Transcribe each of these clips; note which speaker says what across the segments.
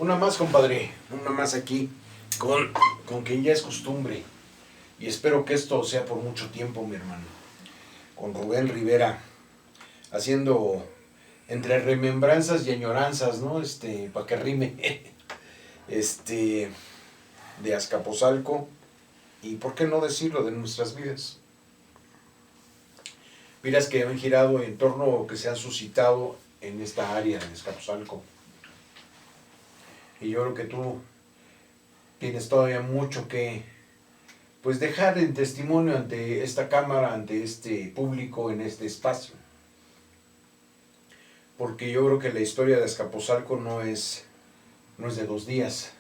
Speaker 1: Una más, compadre, una más aquí, con quien ya es costumbre. Y espero que esto sea por mucho tiempo, mi hermano. Con Rubén Rivera, haciendo entre remembranzas y añoranzas, ¿no? Para que rime. De Azcapotzalco, y por qué no decirlo, de nuestras vidas. Vidas que han girado en torno o que se han suscitado en esta área de Azcapotzalco. Y yo creo que tú tienes todavía mucho que pues dejar en testimonio ante esta cámara, ante este público, en este espacio. Porque yo creo que la historia de Azcapotzalco no es de 2 días.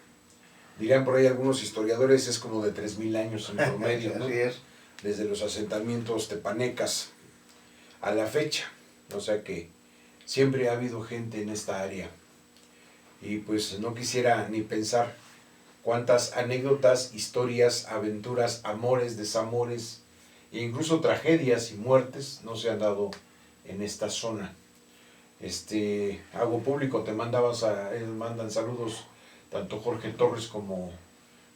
Speaker 1: Dirán por ahí algunos historiadores, es como de 3000 años en promedio, ¿no?
Speaker 2: Así es.
Speaker 1: Desde los asentamientos tepanecas a la fecha. O sea que siempre ha habido gente en esta área. Y pues no quisiera ni pensar cuántas anécdotas, historias, aventuras, amores, desamores, e incluso tragedias y muertes no se han dado en esta zona. Hago público, mandan saludos tanto Jorge Torres como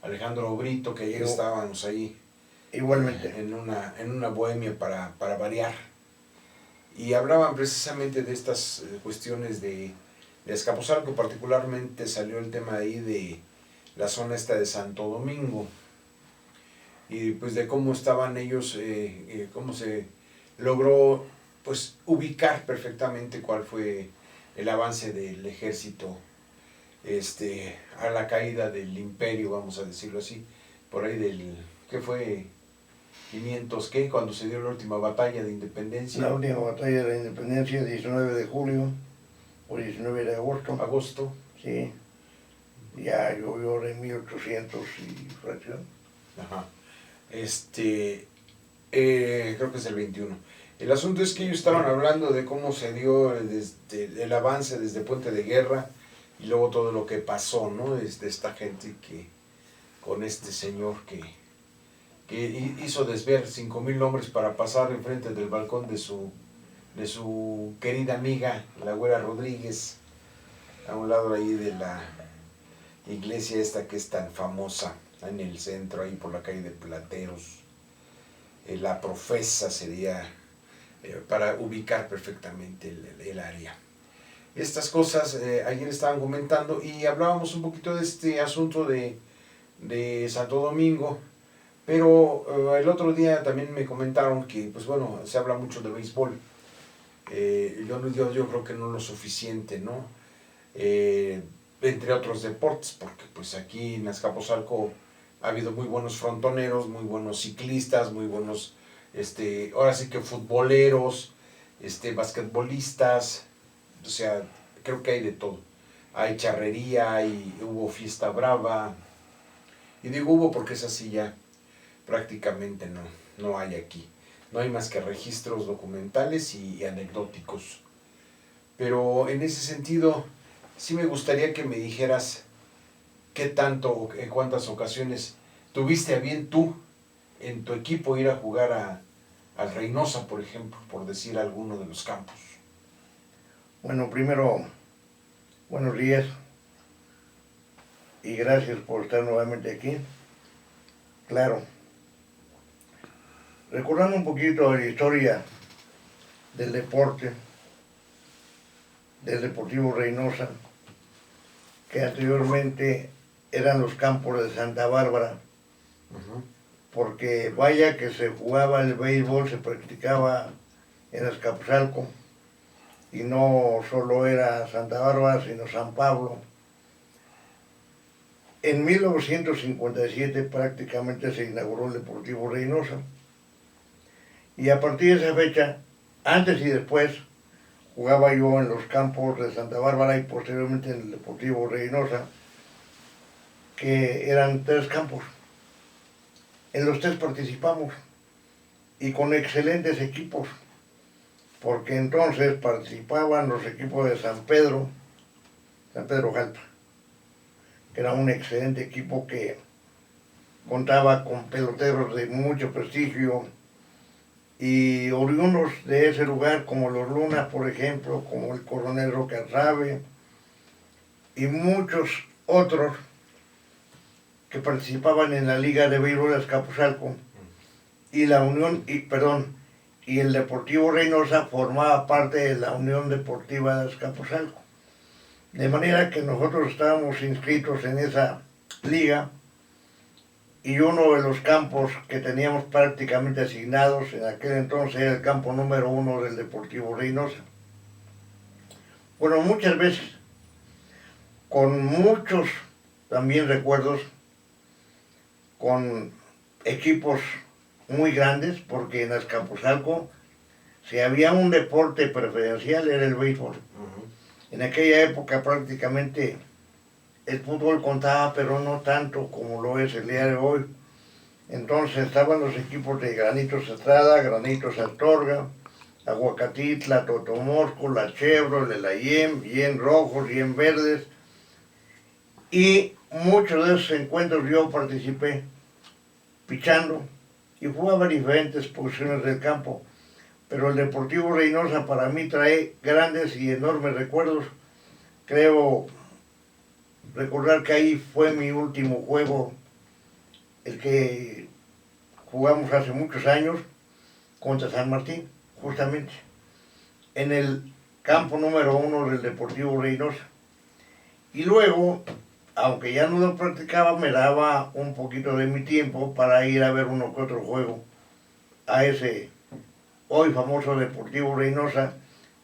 Speaker 1: Alejandro Brito, que ayer estábamos ahí
Speaker 2: igualmente
Speaker 1: en una bohemia para variar. Y hablaban precisamente de estas cuestiones de Azcapotzalco. Particularmente salió el tema ahí de la zona esta de Santo Domingo, y pues de cómo estaban ellos, cómo se logró pues ubicar perfectamente cuál fue el avance del ejército a la caída del imperio, vamos a decirlo así, por ahí ¿qué fue? 500, ¿qué? Cuando se dio la última batalla de independencia.
Speaker 2: La última batalla de la independencia, 19 de julio o 19 de agosto.
Speaker 1: Agosto.
Speaker 2: Sí. Ya llovió de 1800 y fracción.
Speaker 1: Ajá. Creo que es el 21. El asunto es que ellos estaban hablando de cómo se dio el avance desde Puente de Guerra y luego todo lo que pasó, ¿no? Esta gente con este señor que hizo desviar 5000 hombres para pasar enfrente del balcón de su querida amiga, la Güera Rodríguez, a un lado ahí de la iglesia esta que es tan famosa, en el centro, ahí por la calle de Plateros. La Profesa sería para ubicar perfectamente el área. Estas cosas ayer estaban comentando y hablábamos un poquito de este asunto de Santo Domingo, pero el otro día también me comentaron que, pues bueno, se habla mucho de béisbol. Yo creo que no lo suficiente, ¿no? Entre otros deportes, porque pues aquí en Azcapotzalco ha habido muy buenos frontoneros, muy buenos ciclistas, muy buenos, ahora sí que futboleros, basquetbolistas, o sea, creo que hay de todo. Hay charrería, hubo fiesta brava, y digo hubo porque es así ya, prácticamente no hay aquí. No hay más que registros documentales y anecdóticos. Pero en ese sentido, sí me gustaría que me dijeras qué tanto, en cuántas ocasiones tuviste a bien tú, en tu equipo, ir a jugar al Reynosa, por ejemplo, por decir alguno de los campos.
Speaker 2: Bueno, primero, buenos días y gracias por estar nuevamente aquí. Claro, recordando un poquito la historia del deporte, del Deportivo Reynosa, que anteriormente eran los campos de Santa Bárbara, porque vaya que se jugaba el béisbol, se practicaba en Azcapotzalco, y no solo era Santa Bárbara, sino San Pablo. En 1957 prácticamente se inauguró el Deportivo Reynosa, y a partir de esa fecha, antes y después, jugaba yo en los campos de Santa Bárbara y posteriormente en el Deportivo Reynosa, que eran 3 campos. En los 3 participamos y con excelentes equipos, porque entonces participaban los equipos de San Pedro Jalpa, que era un excelente equipo que contaba con peloteros de mucho prestigio y oriundos de ese lugar, como los Luna, por ejemplo, como el Coronel Roque Arrabe y muchos otros que participaban en la Liga de Béisbol de Azcapotzalco y la Unión, y el Deportivo Reynosa formaba parte de la Unión Deportiva de Azcapotzalco. De manera que nosotros estábamos inscritos en esa liga y uno de los campos que teníamos prácticamente asignados en aquel entonces era el campo número 1 del Deportivo Reynosa. Bueno, muchas veces, con muchos también recuerdos, con equipos muy grandes, porque en Azcapotzalco, si había un deporte preferencial era el béisbol. En aquella época prácticamente el fútbol contaba, pero no tanto como lo es el día de hoy. Entonces estaban los equipos de Granitos Estrada, Granitos Astorga, Aguacatitla, Totomosco, La Chevrolet, la IEM, IEM Rojos, IEM Verdes. Y muchos de esos encuentros yo participé pichando y jugaba diferentes posiciones del campo. Pero el Deportivo Reynosa para mí trae grandes y enormes recuerdos. Creo recordar que ahí fue mi último juego, el que jugamos hace muchos años contra San Martín, justamente, en el campo número 1 del Deportivo Reynosa. Y luego, aunque ya no lo practicaba, me daba un poquito de mi tiempo para ir a ver uno que otro juego a ese hoy famoso Deportivo Reynosa,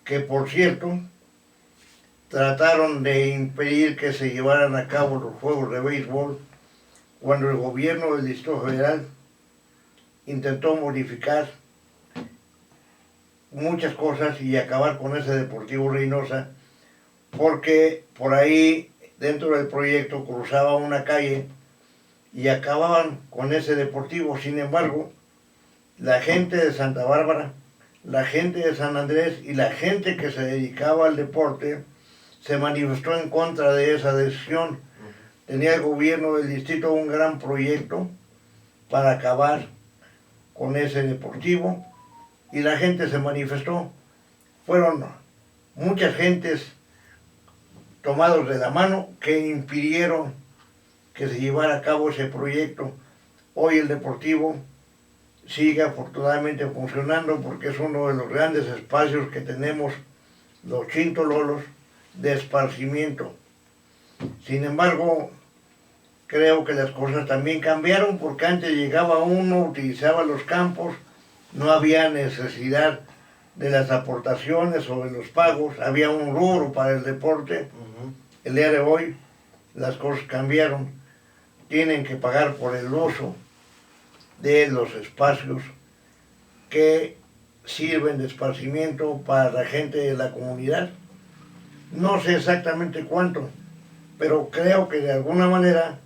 Speaker 2: que por cierto trataron de impedir que se llevaran a cabo los juegos de béisbol cuando el gobierno del Distrito Federal intentó modificar muchas cosas y acabar con ese Deportivo Reynosa, porque por ahí dentro del proyecto cruzaba una calle y acababan con ese deportivo. Sin embargo, la gente de Santa Bárbara, la gente de San Andrés y la gente que se dedicaba al deporte se manifestó en contra de esa decisión. Tenía el gobierno del distrito un gran proyecto para acabar con ese deportivo y la gente se manifestó. Fueron muchas gentes tomados de la mano que impidieron que se llevara a cabo ese proyecto. Hoy el deportivo sigue afortunadamente funcionando porque es uno de los grandes espacios que tenemos los chintololos de esparcimiento. Sin embargo, creo que las cosas también cambiaron porque antes llegaba uno, utilizaba los campos, no había necesidad de las aportaciones o de los pagos, había un rubro para el deporte. El día de hoy las cosas cambiaron, tienen que pagar por el uso de los espacios que sirven de esparcimiento para la gente de la comunidad. No sé exactamente cuánto, pero creo que de alguna manera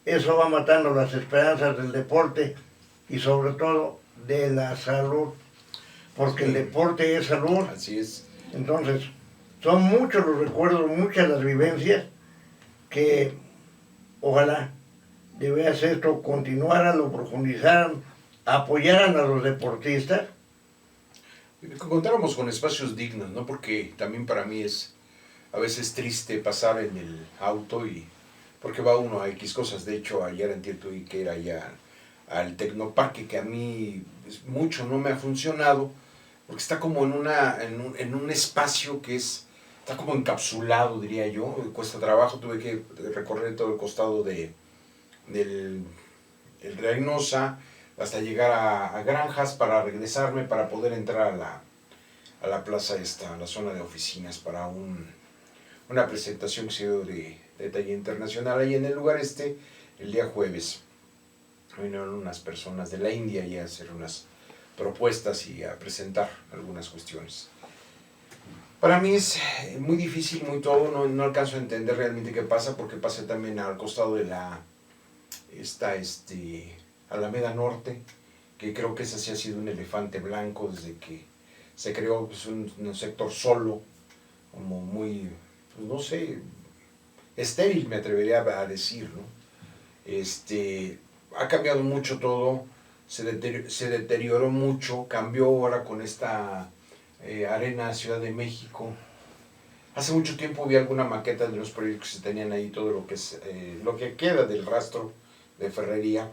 Speaker 2: eso va matando las esperanzas del deporte y sobre todo de la salud, porque el deporte es salud.
Speaker 1: Así es.
Speaker 2: Entonces, son muchos los recuerdos, muchas las vivencias que ojalá de veras esto continuaran, lo profundizaran, apoyaran a los deportistas.
Speaker 1: Contáramos con espacios dignos, ¿no? Porque también para mí es a veces triste pasar en el auto y porque va uno a X cosas. De hecho, ayer entiendo que era ya al Tecnoparque, que a mí mucho no me ha funcionado, porque está como en un espacio que está como encapsulado, diría yo. Cuesta trabajo, tuve que recorrer todo el costado del el Reynosa hasta llegar a Granjas para regresarme, para poder entrar a la plaza esta, a la zona de oficinas, para una presentación que se dio de talla internacional ahí en el lugar el día jueves. Vinieron unas personas de la India y a hacer unas propuestas y a presentar algunas cuestiones. Para mí es muy difícil, muy todo, no alcanzo a entender realmente qué pasa, porque pasé también al costado de Alameda Norte, que creo que ese sí ha sido un elefante blanco desde que se creó, pues, un sector solo, como muy, pues no sé, estéril me atrevería a decir, ¿no? Ha cambiado mucho todo, se deterioró mucho, cambió ahora con esta Arena Ciudad de México, Hace mucho tiempo vi alguna maqueta de los proyectos que se tenían ahí, todo lo que es lo que queda del rastro de Ferrería.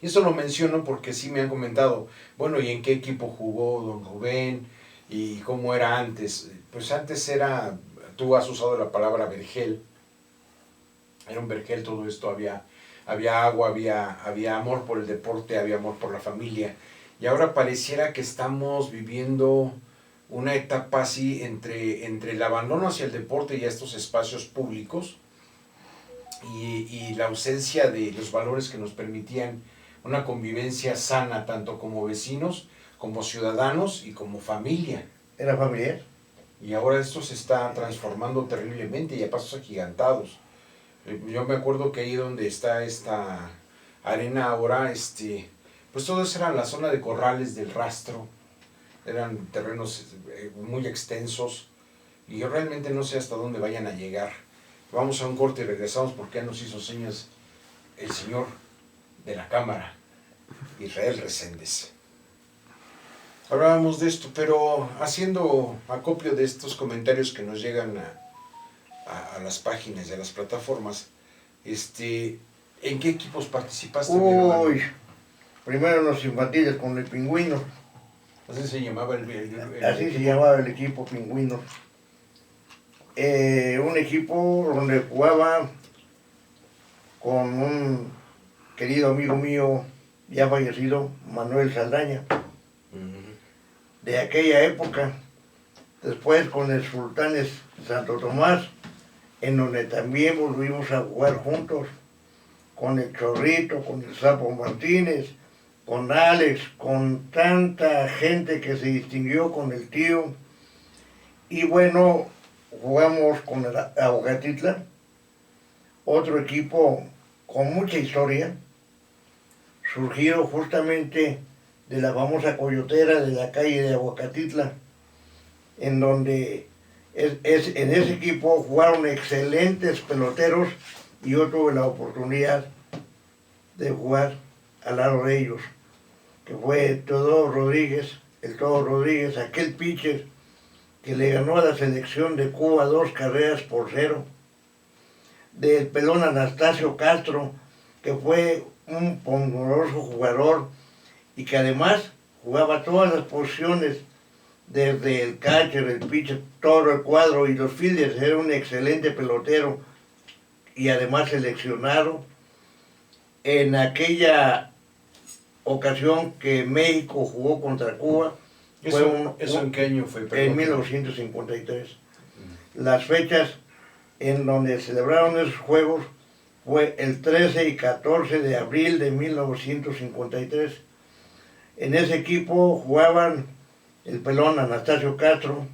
Speaker 1: Y eso lo menciono porque sí me han comentado, bueno, ¿y en qué equipo jugó don Rubén? ¿Y cómo era antes? Pues antes era, tú has usado la palabra vergel, era un vergel todo esto, había agua, había amor por el deporte, había amor por la familia. Y ahora pareciera que estamos viviendo una etapa así entre el abandono hacia el deporte y a estos espacios públicos y la ausencia de los valores que nos permitían una convivencia sana, tanto como vecinos, como ciudadanos y como familia.
Speaker 2: Era familiar.
Speaker 1: Y ahora esto se está transformando terriblemente y a pasos agigantados. Yo me acuerdo que ahí donde está esta arena ahora, pues todo eso era la zona de corrales del rastro, eran terrenos muy extensos y yo realmente no sé hasta dónde vayan a llegar. Vamos a un corte y regresamos porque ya nos hizo señas el señor de la cámara, Israel Reséndez. Hablábamos de esto, pero haciendo acopio de estos comentarios que nos llegan a las páginas y a las plataformas, ¿en qué equipos participaste?
Speaker 2: Uy, primero en los infantiles con el Pingüino.
Speaker 1: Así se llamaba
Speaker 2: Así
Speaker 1: equipo.
Speaker 2: se llamaba el equipo Pingüino. Un equipo donde jugaba con un querido amigo mío ya fallecido, Manuel Saldaña, de aquella época. Después con el Sultanes Santo Tomás, en donde también volvimos a jugar juntos, con el Chorrito, con el Sapo Martínez, con Alex, con tanta gente que se distinguió, con el tío. Y bueno, jugamos con el Aguacatitla, otro equipo con mucha historia, surgido justamente de la famosa coyotera de la calle de Aguacatitla, en donde en ese equipo jugaron excelentes peloteros y yo tuve la oportunidad de jugar al lado de ellos, que fue Teodoro Rodríguez, el Todo Rodríguez, aquel pitcher que le ganó a la selección de Cuba 2-0, del pelón Anastasio Castro, que fue un ponderoso jugador y que además jugaba todas las posiciones, desde el catcher, el pitcher, todo el cuadro y los fielders. Era un excelente pelotero y además seleccionado. En aquella ocasión que México jugó contra Cuba,
Speaker 1: ¿Eso en qué año fue?
Speaker 2: En 1953. Las fechas en donde celebraron esos juegos fue el 13 y 14 de abril de 1953. En ese equipo jugaban el pelón Anastasio Castro,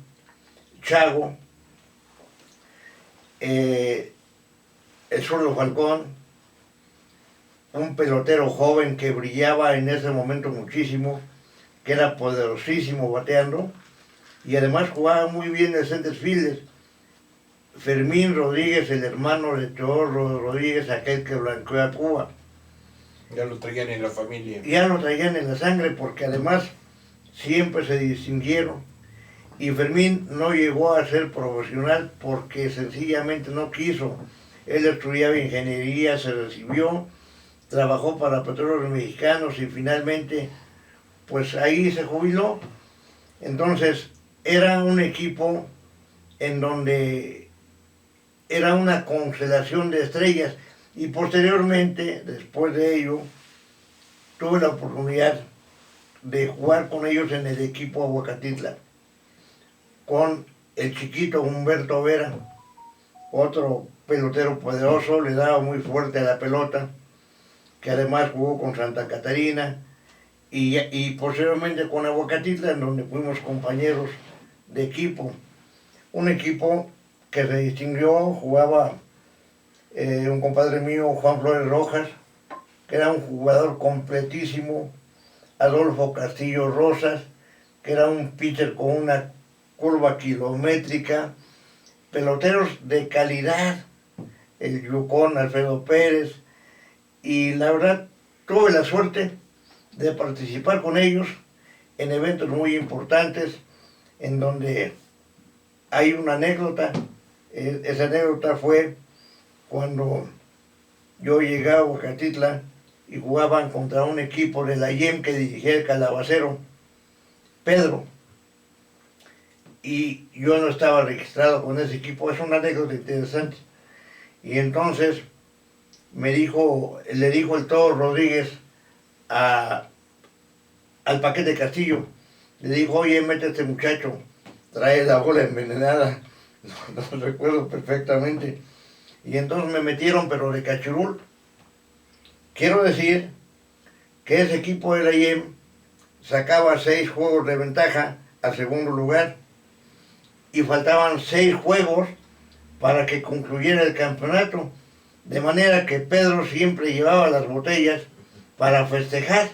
Speaker 2: Chago, el Zurdo Falcón, un pelotero joven que brillaba en ese momento muchísimo, que era poderosísimo bateando, y además jugaba muy bien el center fielder, Fermín Rodríguez, el hermano de Teodoro Rodríguez, aquel que blanqueó a Cuba.
Speaker 1: Ya lo traían en la familia.
Speaker 2: Ya lo traían en la sangre porque además siempre se distinguieron. Y Fermín no llegó a ser profesional porque sencillamente no quiso. Él estudiaba ingeniería, se recibió, trabajó para Petróleos Mexicanos y finalmente pues ahí se jubiló. Entonces era un equipo en donde era una constelación de estrellas y posteriormente, después de ello, tuve la oportunidad de jugar con ellos en el equipo Aguacatitla, con el chiquito Humberto Vera, otro pelotero poderoso, le daba muy fuerte a la pelota, que además jugó con Santa Catarina, y posteriormente con Aguacatitla, en donde fuimos compañeros de equipo. Un equipo que se distinguió, jugaba un compadre mío, Juan Flores Rojas, que era un jugador completísimo, Adolfo Castillo Rosas, que era un pitcher con una curva kilométrica, peloteros de calidad, el Yucón Alfredo Pérez, y la verdad tuve la suerte de participar con ellos en eventos muy importantes, en donde hay una anécdota. Esa anécdota fue cuando yo llegué a Huacatitla y jugaban contra un equipo de la IEM que dirigía el calabacero, Pedro. Y yo no estaba registrado con ese equipo, es una anécdota interesante. Y entonces le dijo el Toro Rodríguez al Paquete Castillo, le dijo, oye, mete a este muchacho, trae la bola envenenada, no recuerdo perfectamente. Y entonces me metieron, pero de cachirul. Quiero decir que ese equipo de la IEM sacaba 6 juegos de ventaja al segundo lugar y faltaban 6 juegos para que concluyera el campeonato, de manera que Pedro siempre llevaba las botellas para festejar.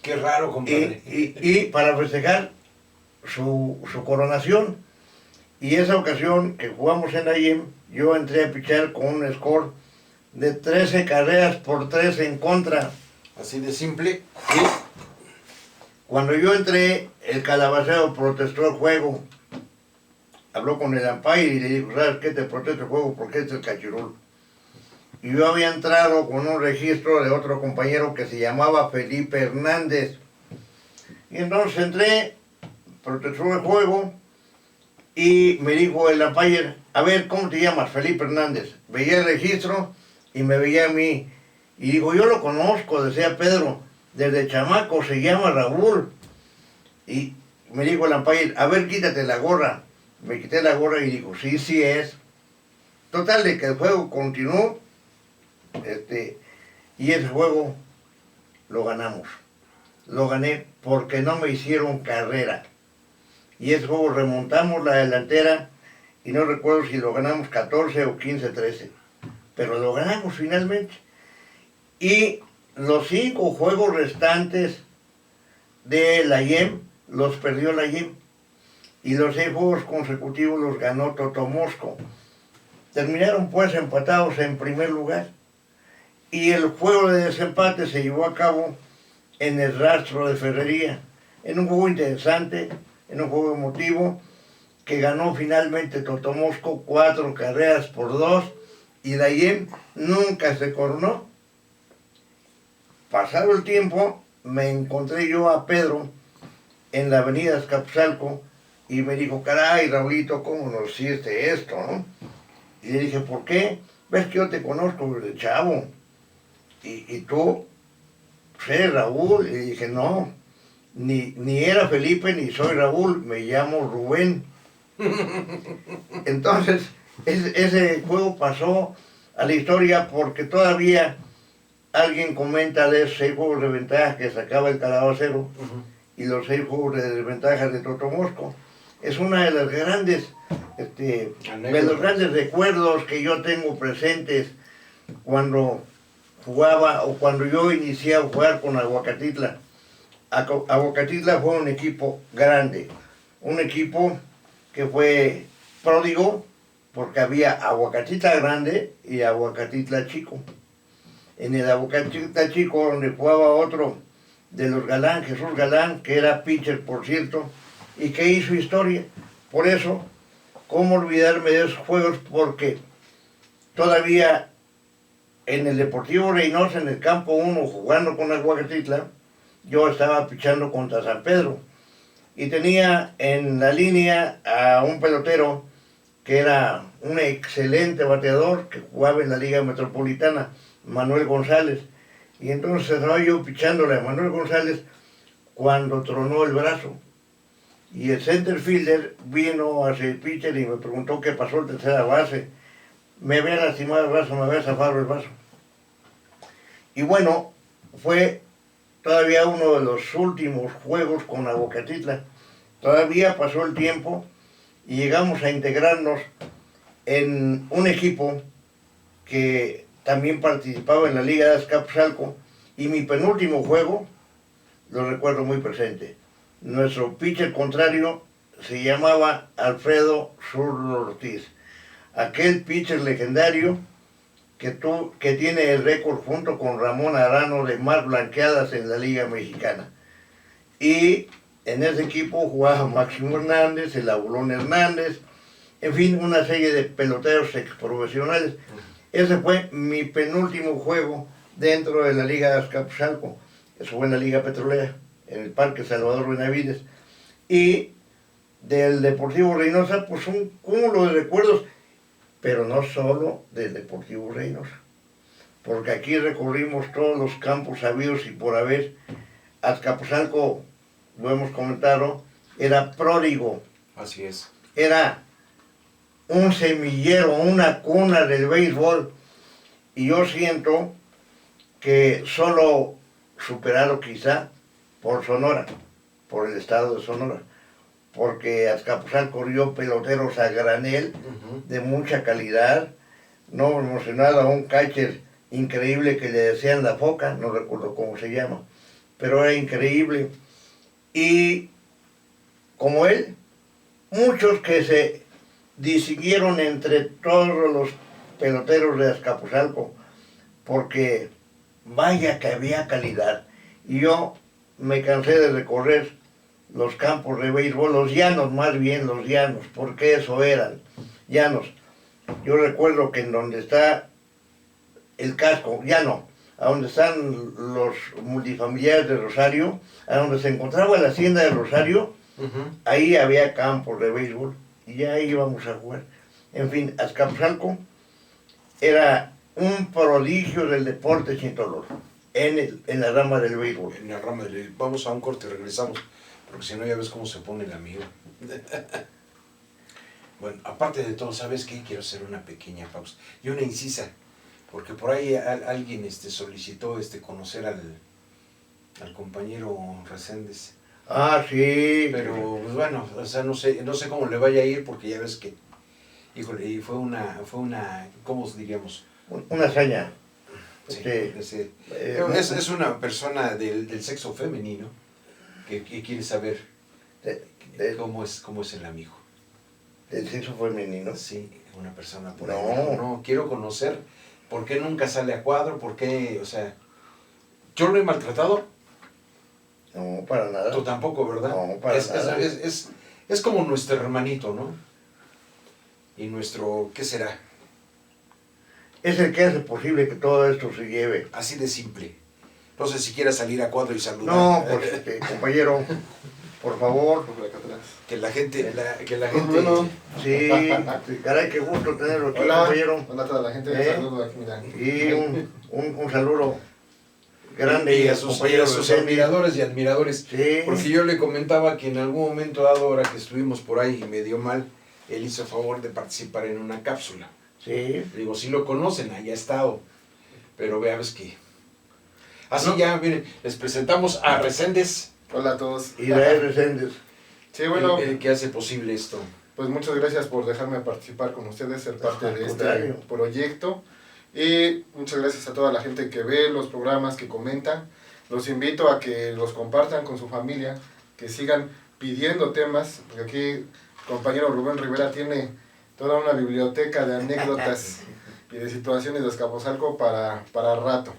Speaker 1: Qué raro, compadre.
Speaker 2: Y para festejar su coronación. Y esa ocasión que jugamos en la IEM, yo entré a pichar con un score de 13 carreras por 3 en contra.
Speaker 1: Así de simple.
Speaker 2: ¿Sí? Cuando yo entré, el calabacero protestó el juego. Habló con el umpire y le dijo, ¿sabes qué? Te protesto el juego porque este es el cachirul. Y yo había entrado con un registro de otro compañero que se llamaba Felipe Hernández. Y entonces entré, protestó el juego y me dijo el umpire, a ver, ¿cómo te llamas? Felipe Hernández. Veía el registro y me veía a mí. Y digo, yo lo conozco, decía Pedro, desde chamaco, se llama Raúl. Y me dijo el umpire, a ver, quítate la gorra. Me quité la gorra y digo, sí, sí es. Total, de que el juego continuó, y ese juego lo ganamos. Lo gané porque no me hicieron carrera. Y ese juego remontamos la delantera y no recuerdo si lo ganamos 14 o 15-13. Pero lo ganamos finalmente. Y los 5 juegos restantes de la IEM los perdió la IEM. Y los 6 juegos consecutivos los ganó Totomosco. Terminaron pues empatados en primer lugar. Y el juego de desempate se llevó a cabo en el Rastro de Ferrería, en un juego interesante, en un juego emotivo, que ganó finalmente Totomosco 4 carreras por 2, y la IEM nunca se coronó. Pasado el tiempo, me encontré yo a Pedro en la avenida Azcapotzalco y me dijo, caray, Raulito, ¿cómo nos hiciste esto, no? Y le dije, ¿por qué? Ves que yo te conozco desde chavo. Y tú, ¿eres Raúl? Y le dije, no, ni era Felipe ni soy Raúl, me llamo Rubén. Entonces, ese juego pasó a la historia porque todavía alguien comenta de esos 6 juegos de ventaja que sacaba el calabacero y los 6 juegos de desventaja de Totomosco. Es una de las grandes, de los grandes recuerdos que yo tengo presentes cuando jugaba o cuando yo inicié a jugar con Aguacatitla. Aguacatitla fue un equipo grande, un equipo que fue pródigo porque había Aguacatitla grande y Aguacatitla chico. En el Aguacatitla chico, donde jugaba otro de los Galán, Jesús Galán, que era pitcher por cierto, y que hizo historia. Por eso, ¿cómo olvidarme de esos juegos? Porque todavía en el Deportivo Reynosa, en el campo 1, jugando con Aguacatitla, yo estaba pichando contra San Pedro. Y tenía en la línea a un pelotero que era un excelente bateador, que jugaba en la Liga Metropolitana, Manuel González. Y entonces estaba yo pichándole a Manuel González cuando tronó el brazo. Y el center fielder vino hacia el pitcher y me preguntó qué pasó en tercera base. Me había lastimado el brazo, me había zafado el brazo. Y bueno, fue todavía uno de los últimos juegos con Aguacatitla. Todavía pasó el tiempo y llegamos a integrarnos en un equipo que también participaba en la Liga de Azcapotzalco, y mi penúltimo juego lo recuerdo muy presente. Nuestro pitcher contrario se llamaba Alfredo Zurdo Ortiz, aquel pitcher legendario que tiene el récord junto con Ramón Arano de más blanqueadas en la Liga Mexicana. Y en ese equipo jugaba Máximo Hernández, el Abulón Hernández, en fin, una serie de peloteros exprofesionales. Ese fue mi penúltimo juego dentro de la Liga de Azcapotzalco. Eso fue en la Liga Petrolera, en el Parque Salvador Benavides. Y del Deportivo Reynosa, pues un cúmulo de recuerdos, pero no solo del Deportivo Reynosa, porque aquí recorrimos todos los campos sabidos y por haber. Azcapotzalco, lo hemos comentado, era pródigo.
Speaker 1: Así es.
Speaker 2: Era un semillero, una cuna del béisbol. Y yo siento que solo superado quizá por Sonora, por el estado de Sonora. Porque Azcapotzalco dio peloteros a granel de mucha calidad. No emocionado a un catcher increíble que le decían La Foca, no recuerdo cómo se llama, pero era increíble. Y como él, muchos que se distinguieron entre todos los peloteros de Azcapotzalco, porque vaya que había calidad. Y yo me cansé de recorrer los campos de béisbol, los llanos más bien, los llanos, porque eso eran llanos. Yo recuerdo que en donde está el casco, llano, a donde están los multifamiliares de Rosario, a donde se encontraba la hacienda de Rosario, ahí había campos de béisbol y ya íbamos a jugar. En fin, Azcapotzalco era un prodigio del deporte sin dolor, en la rama del béisbol.
Speaker 1: En la rama del... Vamos a un corte y regresamos, porque si no ya ves cómo se pone el amigo. Bueno, aparte de todo, ¿sabes qué? Quiero hacer una pequeña pausa y una incisa, porque por ahí alguien solicitó conocer al compañero Reséndez.
Speaker 2: Ah, sí.
Speaker 1: Pero, pues bueno, o sea, no sé cómo le vaya a ir, porque ya ves que, híjole, y fue una, ¿cómo diríamos?
Speaker 2: Una hazaña.
Speaker 1: Sí, es una persona del sexo femenino que quiere saber cómo es el amigo.
Speaker 2: ¿Del sexo femenino?
Speaker 1: Sí, una persona por ahí. No, quiero conocer por qué nunca sale a cuadro, por qué, o sea, ¿yo lo he maltratado?
Speaker 2: No, para nada.
Speaker 1: Tú tampoco, ¿verdad?
Speaker 2: No, para nada.
Speaker 1: Es como nuestro hermanito, ¿no? Y nuestro, ¿qué será?
Speaker 2: Es el que hace posible que todo esto se lleve.
Speaker 1: Así de simple. No sé si quiera salir a cuadro y saludar.
Speaker 2: No, pues, compañero, por favor.
Speaker 1: Que la gente...
Speaker 3: Bueno.
Speaker 2: Sí, caray, qué gusto tenerlo aquí,
Speaker 3: Hola,
Speaker 2: compañero.
Speaker 3: hola a toda la gente, saludo aquí, mira.
Speaker 2: Y un saludo grande
Speaker 1: y a sus admiradores y admiradores.
Speaker 2: Sí.
Speaker 1: Porque yo le comentaba que en algún momento dado, ahora que estuvimos por ahí y me dio mal, él hizo favor de participar en una cápsula.
Speaker 2: Sí.
Speaker 1: Le digo, sí lo conocen, ahí ha estado. Pero ves que... Así
Speaker 2: No.
Speaker 1: ya, miren, les presentamos a Reséndez.
Speaker 3: Hola a todos.
Speaker 2: Israel Reséndez.
Speaker 3: Sí, bueno,
Speaker 1: El que hace posible esto.
Speaker 3: pues muchas gracias por dejarme participar con ustedes, ser parte
Speaker 2: Al
Speaker 3: de este
Speaker 2: contrario.
Speaker 3: proyecto. Y muchas gracias a toda la gente que ve los programas, que comenta. Los invito a que los compartan con su familia, que sigan pidiendo temas, porque aquí el compañero Rubén Rivera tiene toda una biblioteca de anécdotas y de situaciones de Azcapotzalco para rato.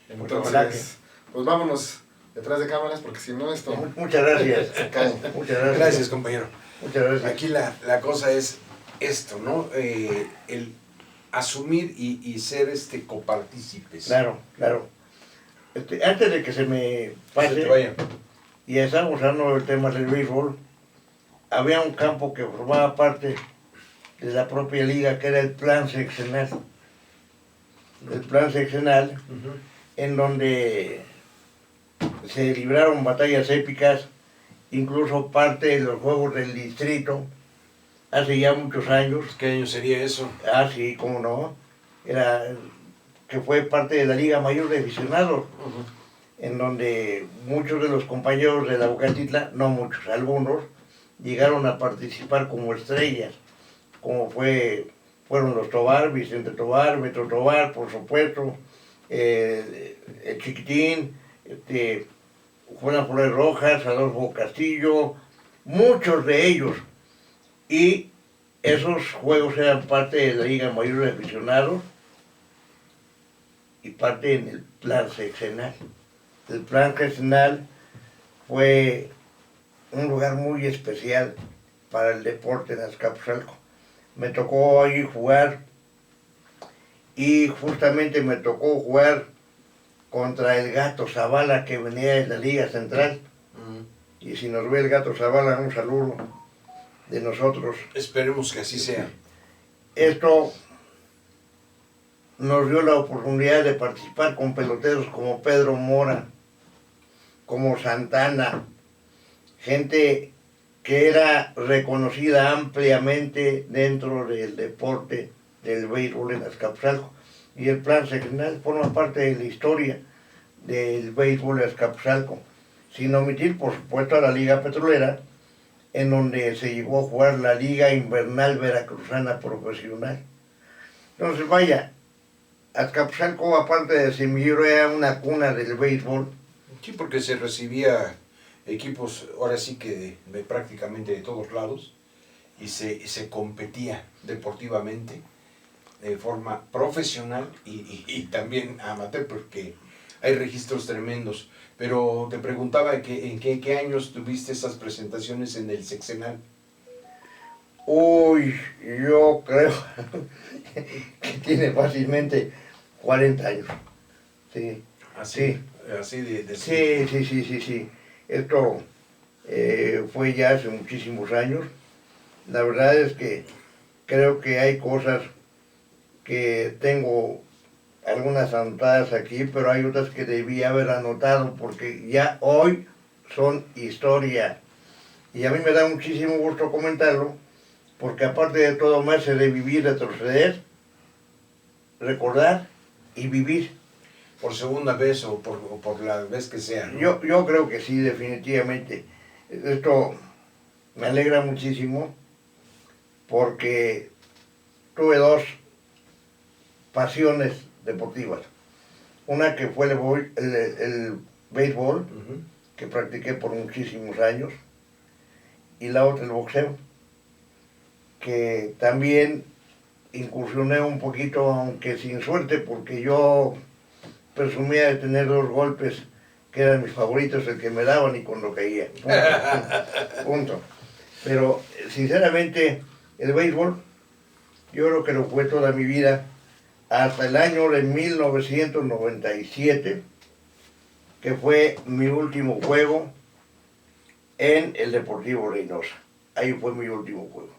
Speaker 3: Entonces, pues vámonos detrás de cámaras, porque si no esto
Speaker 2: Muchas gracias.
Speaker 3: se cae.
Speaker 2: Muchas gracias.
Speaker 1: Gracias, compañero.
Speaker 2: Muchas gracias.
Speaker 1: Aquí la cosa es esto, ¿no? El asumir y ser copartícipes.
Speaker 2: Claro, claro. Antes de que se me
Speaker 1: Que se
Speaker 2: pase,
Speaker 1: te vaya.
Speaker 2: y estamos hablando del tema del béisbol, había un campo que formaba parte de la propia liga, que era el plan seccional. El plan seccional, en donde se libraron batallas épicas, incluso parte de los juegos del distrito, hace ya muchos años.
Speaker 1: ¿Qué año sería eso?
Speaker 2: Ah, sí, cómo no. Era que fue parte de la Liga Mayor de Aficionados, en donde muchos de los compañeros de la Bocatitla, no muchos, algunos, llegaron a participar como estrellas, como fueron los Tobar, Vicente Tobar, Metro Tobar, por supuesto, el Chiquitín, Juan Flores Rojas, Adolfo Castillo, muchos de ellos. Y esos juegos eran parte de la Liga Mayor de Aficionados y parte en el plan seccional. El plan seccional fue un lugar muy especial para el deporte en Azcapotzalco, me tocó ahí jugar y justamente me tocó jugar contra el Gato Zavala que venía de la Liga Central. Y si nos ve el Gato Zavala, un saludo de nosotros.
Speaker 1: Esperemos que así sea.
Speaker 2: Esto nos dio la oportunidad de participar con peloteros como Pedro Mora, como Santana, gente que era reconocida ampliamente dentro del deporte del béisbol en Azcapotzalco. Y el plan seccional forma parte de la historia del béisbol de Azcapotzalco, sin omitir, por supuesto, a la Liga Petrolera, en donde se llegó a jugar la Liga Invernal Veracruzana Profesional. Entonces, vaya, Azcapotzalco, aparte de semillero, era una cuna del béisbol.
Speaker 1: Sí, porque se recibía equipos, ahora sí que de prácticamente de todos lados, y se competía deportivamente de forma profesional y también amateur, porque hay registros tremendos. Pero te preguntaba en qué años tuviste esas presentaciones en el sexenal.
Speaker 2: Uy, yo creo que tiene fácilmente 40 años. Sí,
Speaker 1: Así,
Speaker 2: sí,
Speaker 1: así de
Speaker 2: sí. Esto fue ya hace muchísimos años. La verdad es que creo que hay cosas que tengo algunas anotadas aquí, pero hay otras que debí haber anotado porque ya hoy son historia. Y a mí me da muchísimo gusto comentarlo, porque aparte de todo me hace revivir, retroceder, recordar y vivir.
Speaker 1: por segunda vez o por la vez que sea, ¿no?
Speaker 2: Yo creo que sí, definitivamente. Esto me alegra muchísimo porque tuve dos pasiones deportivas. Una que fue el béisbol,
Speaker 1: Ujú.
Speaker 2: que practiqué por muchísimos años, y la otra el boxeo, que también incursioné un poquito, aunque sin suerte, porque yo presumía de tener dos golpes que eran mis favoritos, el que me daban y cuando caía. Punto. Punto. Pero sinceramente, el béisbol, yo creo que lo fue toda mi vida, hasta el año de 1997, que fue mi último juego en el Deportivo Reynosa. Ahí fue mi último juego.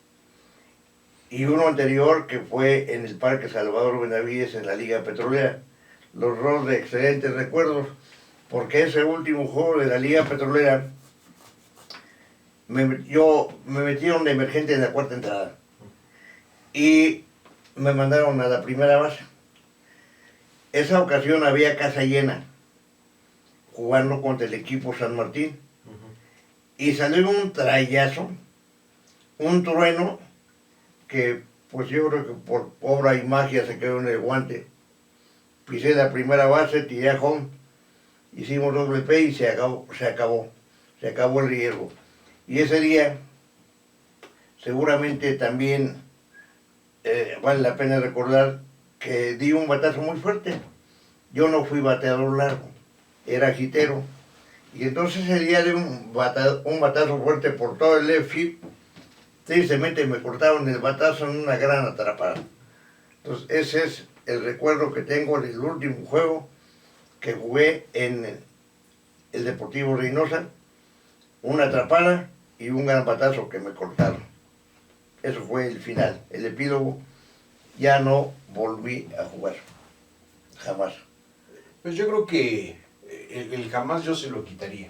Speaker 2: Y uno anterior que fue en el Parque Salvador Benavides en la Liga Petrolera. Los dos de excelentes recuerdos, porque ese último juego de la Liga Petrolera me metieron de emergente en la cuarta entrada y me mandaron a la primera base. Esa ocasión había casa llena jugando contra el equipo San Martín y salió un trayazo, un trueno que pues yo creo que por obra y magia se quedó en el guante. Pisé la primera base, tiré a home, hicimos doble play y se acabó el riesgo. Y ese día, seguramente también vale la pena recordar que di un batazo muy fuerte. Yo no fui bateador largo, era jitero. Y entonces ese día di un batazo fuerte por todo el left field. Tristemente me cortaron el batazo en una gran atrapada. Entonces ese es el recuerdo que tengo del último juego que jugué en el Deportivo Reynosa, una atrapada y un gran batazo que me cortaron. Eso fue el final, el epílogo. Ya no volví a jugar, jamás.
Speaker 1: Pues yo creo que el jamás yo se lo quitaría.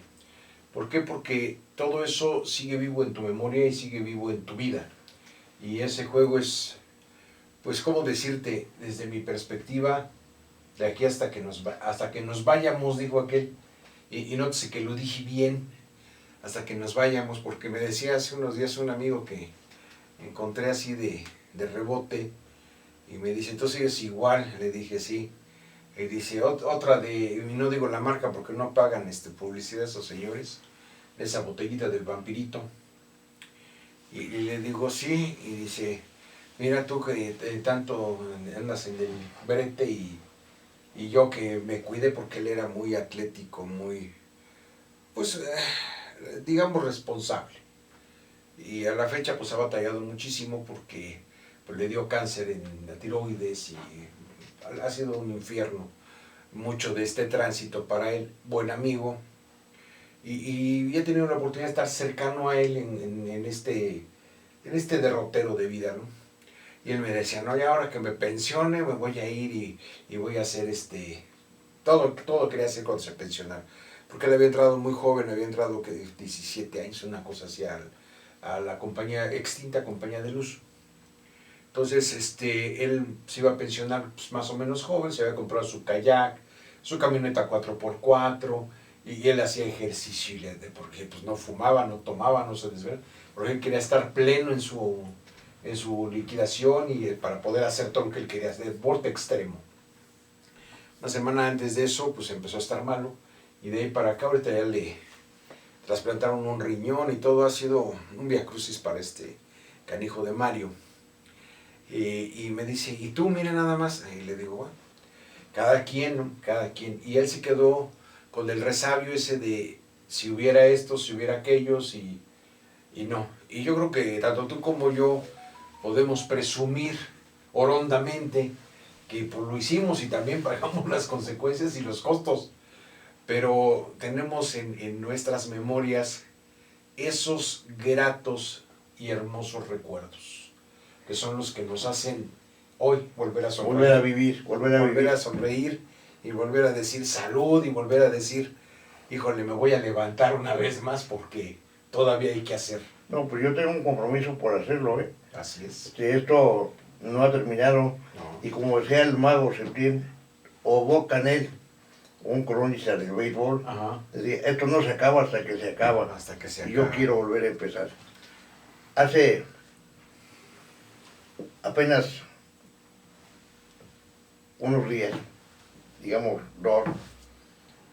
Speaker 1: ¿Por qué? Porque todo eso sigue vivo en tu memoria y sigue vivo en tu vida. Y ese juego es, pues, ¿cómo decirte? Desde mi perspectiva, de aquí hasta que nos vayamos, dijo aquel, y nótese que lo dije bien, hasta que nos vayamos, porque me decía hace unos días un amigo que encontré así de rebote, y me dice, entonces es igual, le dije sí, y dice, otra de, y no digo la marca porque no pagan publicidad esos señores, esa botellita del vampirito, y le digo sí, y dice, mira tú que tanto andas en el brete y yo que me cuidé porque él era muy atlético, muy, pues, digamos responsable. Y a la fecha pues ha batallado muchísimo porque le dio cáncer en la tiroides y ha sido un infierno mucho de este tránsito para él, buen amigo, y he tenido la oportunidad de estar cercano a él en este derrotero de vida, ¿no? Y él me decía, no, ya ahora que me pensione, me voy a ir y voy a hacer todo quería hacer cuando se pensionara, porque él había entrado muy joven, había entrado que 17 años, una cosa así, a la compañía, extinta compañía de luz. Entonces, él se iba a pensionar pues, más o menos joven, se había comprado su kayak, su camioneta 4x4, y él hacía ejercicio, porque pues, no fumaba, no tomaba, no se desvelaba, porque él quería estar pleno en su liquidación y para poder hacer todo lo que él quería, deporte extremo. Una semana antes de eso, pues empezó a estar malo, y de ahí para acá ahorita ya le trasplantaron un riñón y todo, ha sido un viacrucis para este canijo de Mario. Y me dice, ¿y tú? Mira nada más. Y le digo, bueno, cada quien, ¿no? Cada quien. Y él se quedó con el resabio ese de si hubiera esto, si hubiera aquellos, y no. Y yo creo que tanto tú como yo podemos presumir horondamente que pues, lo hicimos y también pagamos las consecuencias y los costos. Pero tenemos en nuestras memorias esos gratos y hermosos recuerdos, que son los que nos hacen hoy volver a sonreír.
Speaker 2: Volver a vivir,
Speaker 1: volver a sonreír y volver a decir salud y volver a decir, híjole, me voy a levantar una vez más porque todavía hay que hacer.
Speaker 2: No, pues yo tengo un compromiso por hacerlo, ¿eh?
Speaker 1: Así es.
Speaker 2: Que esto no ha terminado,
Speaker 1: No.
Speaker 2: y como decía el mago Septién, o Bob Canel, un cronista del béisbol,
Speaker 1: Ajá.
Speaker 2: decía, esto no se acaba hasta que se acaba.
Speaker 1: Hasta que se
Speaker 2: Y
Speaker 1: acabe.
Speaker 2: yo quiero volver a empezar. Hace apenas unos días, digamos 2,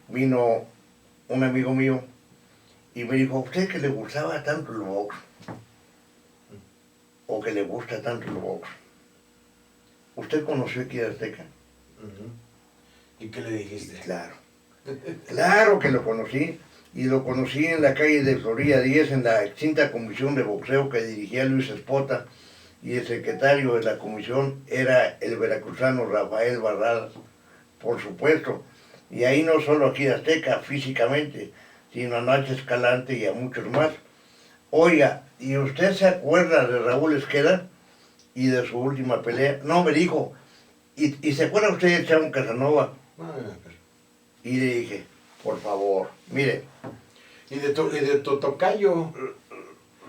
Speaker 2: vino un amigo mío y me dijo, ¿a usted que le gustaba tanto el box? ¿O que le gusta tanto el box? ¿Usted conoció aquí a Azteca?
Speaker 1: Uh-huh. ¿Y qué le dijiste?
Speaker 2: Claro. Claro que lo conocí. Y lo conocí en la calle de Florida 10, en la extinta comisión de boxeo que dirigía Luis Espota, y el secretario de la comisión era el veracruzano Rafael Barradas, por supuesto. Y ahí no solo aquí de Azteca, físicamente, sino a Nacho Escalante y a muchos más. Oiga, ¿y usted se acuerda de Raúl Esqueda y de su última pelea? No, me dijo, ¿y se acuerda usted de Chavo Casanova? Y le dije, por favor, mire.
Speaker 1: ¿Y de tu tocayo?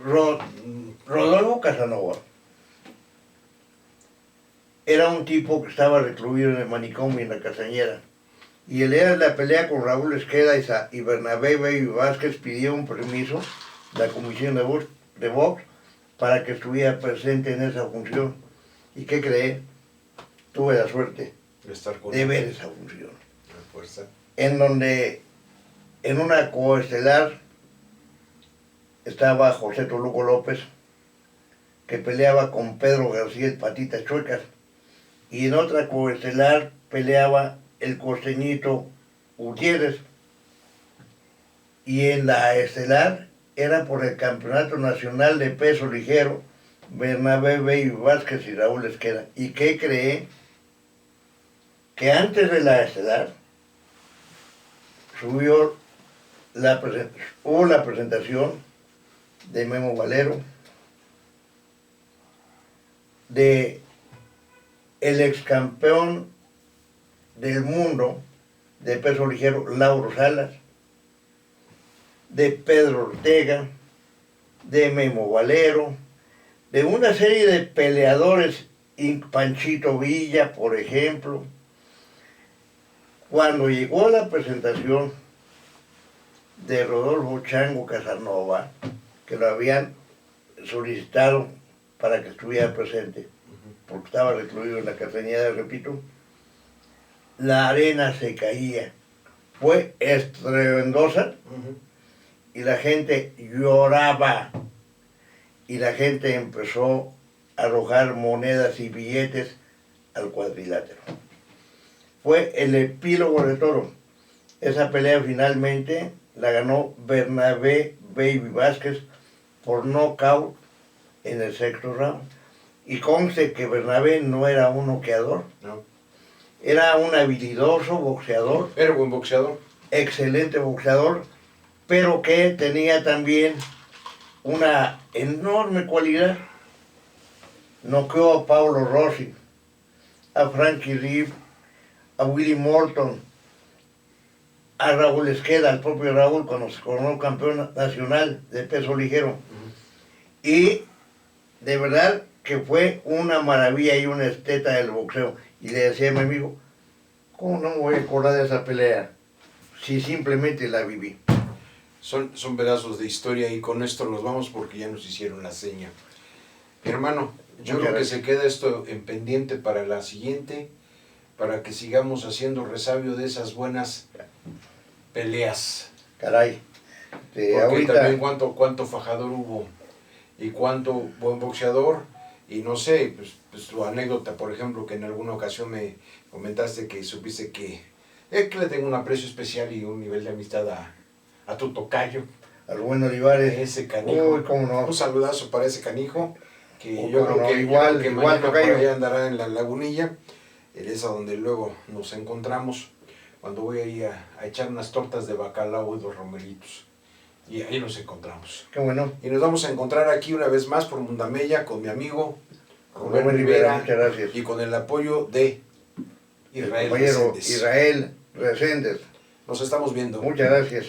Speaker 2: Rodolfo Casanova era un tipo que estaba recluido en el manicomio en la Castañera. Y el día de la pelea con Raúl Esqueda y Bernabé Baby Vázquez pidió un permiso de la comisión de box para que estuviera presente en esa función. ¿Y qué cree? Tuve la suerte de ver esa función.
Speaker 1: La fuerza.
Speaker 2: En donde, en una coestelar, estaba José Toluco López, que peleaba con Pedro García el Patitas Chuecas. Y en otra coestelar peleaba el costeñito Gutiérrez. Y en la estelar era por el Campeonato Nacional de Peso Ligero, Bernabé Baby Vázquez y Raúl Esqueda. ¿Y qué cree? Que antes de la estelar hubo la presentación de Memo Valero, de el ex campeón del mundo de peso ligero, Lauro Salas, de Pedro Ortega, de Memo Valero, de una serie de peleadores, Panchito Villa, por ejemplo. Cuando llegó la presentación de Rodolfo Chango Casanova, que lo habían solicitado para que estuviera presente, porque estaba recluido en la Castañeda, repito, la arena se caía. Fue estruendosa y la gente lloraba y la gente empezó a arrojar monedas y billetes al cuadrilátero. Fue el epílogo de todo. Esa pelea finalmente la ganó Bernabé Baby Vázquez por nocaut en el sexto round. Y conste que Bernabé no era un noqueador,
Speaker 1: ¿no?
Speaker 2: era un habilidoso boxeador,
Speaker 1: Era buen boxeador.
Speaker 2: excelente boxeador, pero que tenía también una enorme cualidad. Noqueó a Paulo Rossi, a Frankie Reeve, a Willie Morton, a Raúl Esqueda, al propio Raúl cuando se coronó campeón nacional de peso ligero. Y de verdad que fue una maravilla y una esteta del boxeo. Y le decía a mi amigo, ¿cómo no me voy a acordar de esa pelea? Si simplemente la viví.
Speaker 1: Son pedazos de historia y con esto nos vamos porque ya nos hicieron la seña. Mi hermano, yo creo que se queda esto en pendiente para la siguiente, para que sigamos haciendo resabio de esas buenas peleas.
Speaker 2: Caray.
Speaker 1: Porque
Speaker 2: Ahorita,
Speaker 1: también cuánto fajador hubo y cuánto buen boxeador. Y no sé, pues tu anécdota, por ejemplo, que en alguna ocasión me comentaste que supiste que le tengo un aprecio especial y un nivel de amistad a tu tocayo,
Speaker 2: al buen Olivares.
Speaker 1: ese canijo.
Speaker 2: Uy, cómo no.
Speaker 1: Un saludazo para ese canijo, que
Speaker 2: Uy,
Speaker 1: yo
Speaker 2: cómo
Speaker 1: creo
Speaker 2: no,
Speaker 1: que,
Speaker 2: igual,
Speaker 1: yo creo que
Speaker 2: igual,
Speaker 1: mañana por
Speaker 2: tocayo.
Speaker 1: allá andará en la lagunilla. Es a donde luego nos encontramos, cuando voy ahí a echar unas tortas de bacalao y 2 romeritos. Y ahí nos encontramos.
Speaker 2: Qué bueno.
Speaker 1: Y nos vamos a encontrar aquí una vez más por Mundamella con mi amigo
Speaker 2: Rubén
Speaker 1: Rubén
Speaker 2: Rivera,
Speaker 1: Rivera
Speaker 2: muchas gracias.
Speaker 1: y con el apoyo de
Speaker 2: El
Speaker 1: Israel
Speaker 2: compañero
Speaker 1: Reséndez.
Speaker 2: Israel Reséndez.
Speaker 1: Nos estamos viendo.
Speaker 2: Muchas gracias.